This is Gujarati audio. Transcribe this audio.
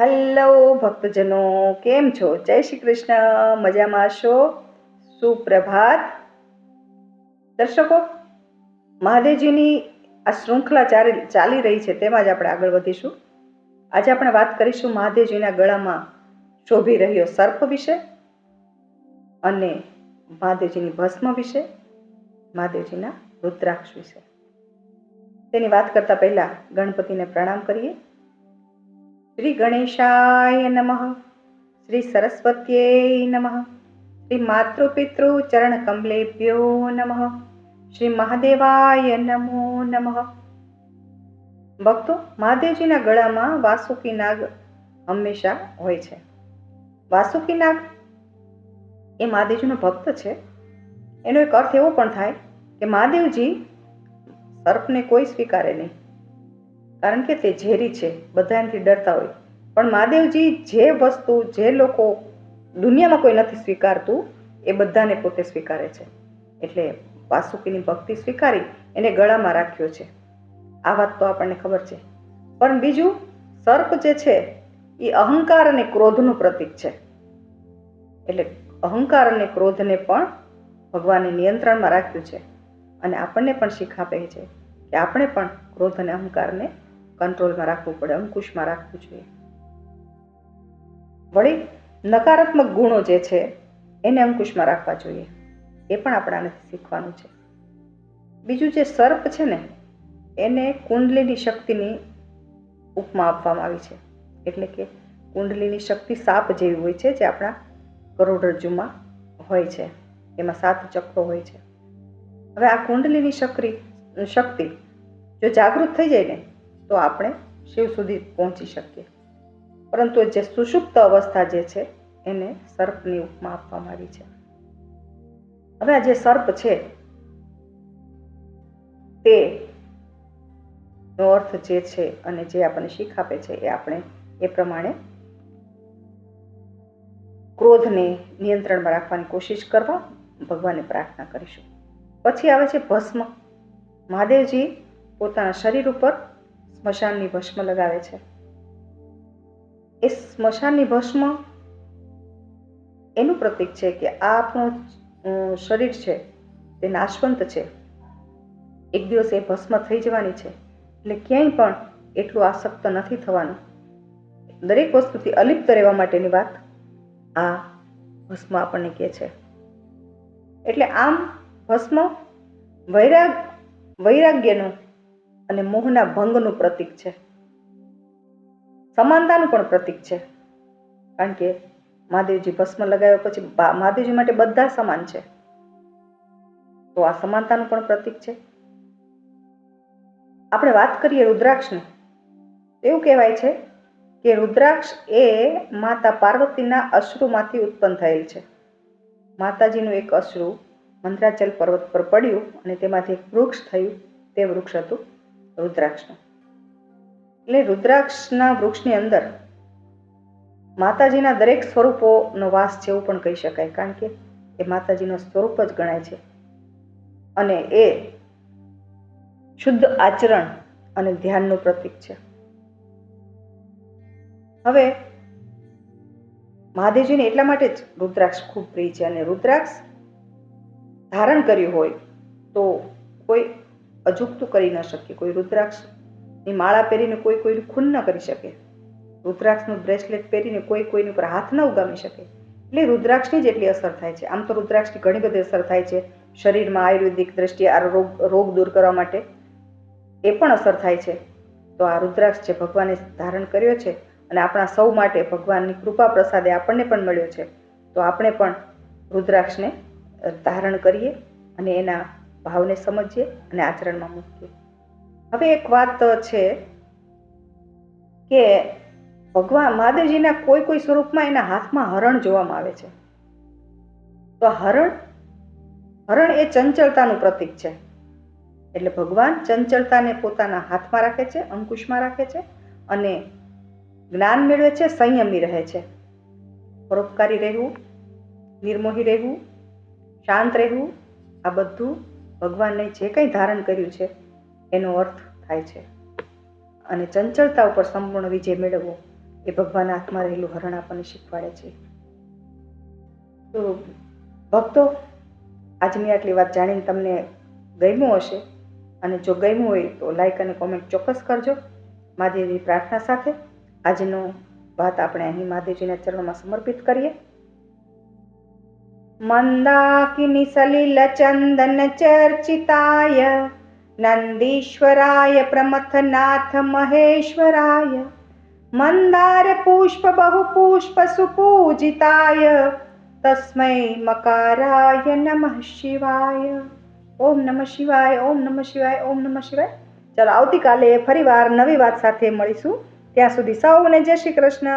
હલો ભક્તજનો, કેમ છો? જય શ્રી કૃષ્ણ. મજામાં છો? સુપ્રભાત. દર્શકો, મહાદેવજીની આ શૃંખલા ચાલી રહી છે, તેમાં જ આપણે આગળ વધીશું. આજે આપણે વાત કરીશું મહાદેવજીના ગળામાં શોભી રહ્યો સર્પ વિશે અને મહાદેવજીની ભસ્મ વિશે, મહાદેવજીના રુદ્રાક્ષ વિશે. તેની વાત કરતા પહેલા ગણપતિને પ્રણામ કરીએ. શ્રી ગણેશાય નમઃ, શ્રી સરસ્વત્યે નમઃ, શ્રી માતૃપિતૃ ચરણ કમલેભ્યો નમઃ, શ્રી મહાદેવાય નમો નમઃ. ભક્તો, મહાદેવજીના ગળામાં વાસુકી નાગ હંમેશા હોય છે. વાસુકી નાગ એ મહાદેવજીનો ભક્ત છે. એનો એક અર્થ એવો પણ થાય કે મહાદેવજી સર્પને કોઈ સ્વીકારે નહીં, કારણ કે તે ઝેરી છે, બધા એનાથી ડરતા હોય. પણ મહાદેવજી જે વસ્તુ, જે લોકો દુનિયામાં કોઈ નથી સ્વીકારતું, એ બધાને પોતે સ્વીકારે છે. એટલે વાસુકીની ભક્તિ સ્વીકારી એને ગળામાં રાખ્યો છે. આ વાત તો આપણને ખબર છે. પણ બીજું, સર્પ જે છે એ અહંકાર અને ક્રોધનું પ્રતીક છે. એટલે અહંકાર અને ક્રોધને પણ ભગવાને નિયંત્રણમાં રાખ્યું છે. અને આપણને પણ શીખ આપે છે કે આપણે પણ ક્રોધ અને અહંકારને કંટ્રોલમાં રાખવું પડે, અંકુશમાં રાખવું જોઈએ. વળી નકારાત્મક ગુણો જે છે એને અંકુશમાં રાખવા જોઈએ. એ પણ આપણાને શીખવાનું છે. બીજું, જે સર્પ છે ને, એને કુંડલીની શક્તિની ઉપમા આપવામાં આવી છે. એટલે કે કુંડલીની શક્તિ સાપ જેવી હોય છે, જે આપણા કરોડરજ્જુમાં હોય છે. એમાં 7 ચક્રો હોય છે. હવે આ કુંડલીની શક્તિ જો જાગૃત થઈ જાય ને, તો આપણે શિવ સુધી પહોંચી શકીએ. પરંતુ જે સુષુપ્ત અવસ્થા જે છે એને સર્પની ઉપમા આપવામાં આવી છે. હવે આ જે સર્પ છે તે નો અર્થ જે છે અને જે આપણને શીખ આપે છે, એ આપણે એ પ્રમાણે ક્રોધને નિયંત્રણમાં રાખવાની કોશિશ કરવા ભગવાનને પ્રાર્થના કરીશું. પછી આવે છે ભસ્મ. મહાદેવજી પોતાના શરીર ઉપર સ્મશાનની ભસ્મ લગાવે છે. એ સ્મશાનની ભસ્મ એનું પ્રતીક છે કે આ આપણું શરીર છે તે નાશવંત છે. એક દિવસ એ ભસ્મ થઈ જવાની છે. એટલે ક્યાંય પણ એટલું આસક્ત નથી થવાનું. દરેક વસ્તુથી અલિપ્ત રહેવા માટેની વાત આ ભસ્મ આપણને કહે છે. એટલે આમ ભસ્મ વૈરાગ્યનું અને મોહના ભંગનું પ્રતીક છે. સમાનતાનું પણ પ્રતીક છે, કારણ કે મહાદેવજી ભસ્મ લગાવ્યા પછી મહાદેવજી માટે બધા સમાન છે, તો આ સમાનતાનું પણ પ્રતીક છે. આપણે વાત કરીએ રુદ્રાક્ષની, એવું કહેવાય છે કે રુદ્રાક્ષ એ માતા પાર્વતીના અશ્રુમાંથી ઉત્પન્ન થયેલ છે. માતાજીનું એક અશ્રુ મંદરાચલ પર્વત પર પડ્યું અને તેમાંથી એક વૃક્ષ થયું. તે વૃક્ષ હતું રુદ્રાક્ષનું. એટલે રુદ્રાક્ષના વૃક્ષની અંદર માતાજીના દરેક સ્વરૂપોનો વાસ છે એવું પણ કહી શકાય, કારણ કે એ માતાજીનું સ્વરૂપ જ ગણાય છે. અને એ શુદ્ધ આચરણ અને ધ્યાનનું પ્રતીક છે. હવે મહાદેવજીને એટલા માટે જ રુદ્રાક્ષ ખૂબ પ્રિય છે. અને રુદ્રાક્ષ ધારણ કર્યું હોય તો કોઈ અજુગતું કરી ન શકે. કોઈ રુદ્રાક્ષની માળા પહેરીને કોઈ કોઈનું ખૂન ન કરી શકે. રુદ્રાક્ષનું બ્રેસલેટ પહેરીને કોઈ કોઈની ઉપર હાથ ન ઉગામી શકે. એટલે રુદ્રાક્ષની જ એટલી અસર થાય છે. આમ તો રુદ્રાક્ષની ઘણી બધી અસર થાય છે શરીરમાં, આયુર્વેદિક દ્રષ્ટિએ આ રોગ દૂર કરવા માટે એ પણ અસર થાય છે. તો આ રુદ્રાક્ષ જે ભગવાને ધારણ કર્યો છે અને આપણા સૌ માટે ભગવાનની કૃપા પ્રસાદે આપણને પણ મળ્યો છે, તો આપણે પણ રુદ્રાક્ષને ધારણ કરીએ અને એના ભાવને સમજીએ અને આચરણમાં મૂકીએ. હવે એક વાત છે કે ભગવાન મહાદેવજીના કોઈ સ્વરૂપમાં એના હાથમાં હરણ જોવામાં આવે છે. તો હરણ એ ચંચળતાનું પ્રતીક છે. એટલે ભગવાન ચંચળતાને પોતાના હાથમાં રાખે છે, અંકુશમાં રાખે છે અને જ્ઞાન મેળવે છે, સંયમી રહે છે. પરોપકારી રહેવું, નિર્મોહી રહેવું, શાંત રહેવું, આ બધું ભગવાનને જે કંઈ ધારણ કર્યું છે એનો અર્થ થાય છે. અને ચંચળતા ઉપર સંપૂર્ણ વિજય મેળવવો એ ભગવાનના હાથમાં રહેલું હરણ આપણને શીખવાડે છે. તો ભક્તો, આજની આટલી વાત જાણીને તમને ગમ્યું હશે, અને જો ગમ્યું હોય તો લાઈક અને કોમેન્ટ ચોક્કસ કરજો. મહાદેવની પ્રાર્થના સાથે આજનો વાત આપણે અહીં મહાદેવજીના ચરણોમાં સમર્પિત કરીએ. મંદાકિની સલિલ ચંદન ચર્ચિતાય નંદીશ્વરાય પ્રમથનાથ મહેશ્વરાય મંદાર પુષ્પ બહુ પુષ્પ સુપૂજિતાય તસ્મૈ મકારાય નમઃ શિવાય. ઓમ નમઃ શિવાય, ઓમ નમઃ શિવાય, ઓમ નમઃ શિવાય. ચાલો આવતીકાલે ફરીવાર નવી વાત સાથે મળીશું. ત્યાં સુધી સૌને જય શ્રી કૃષ્ણ.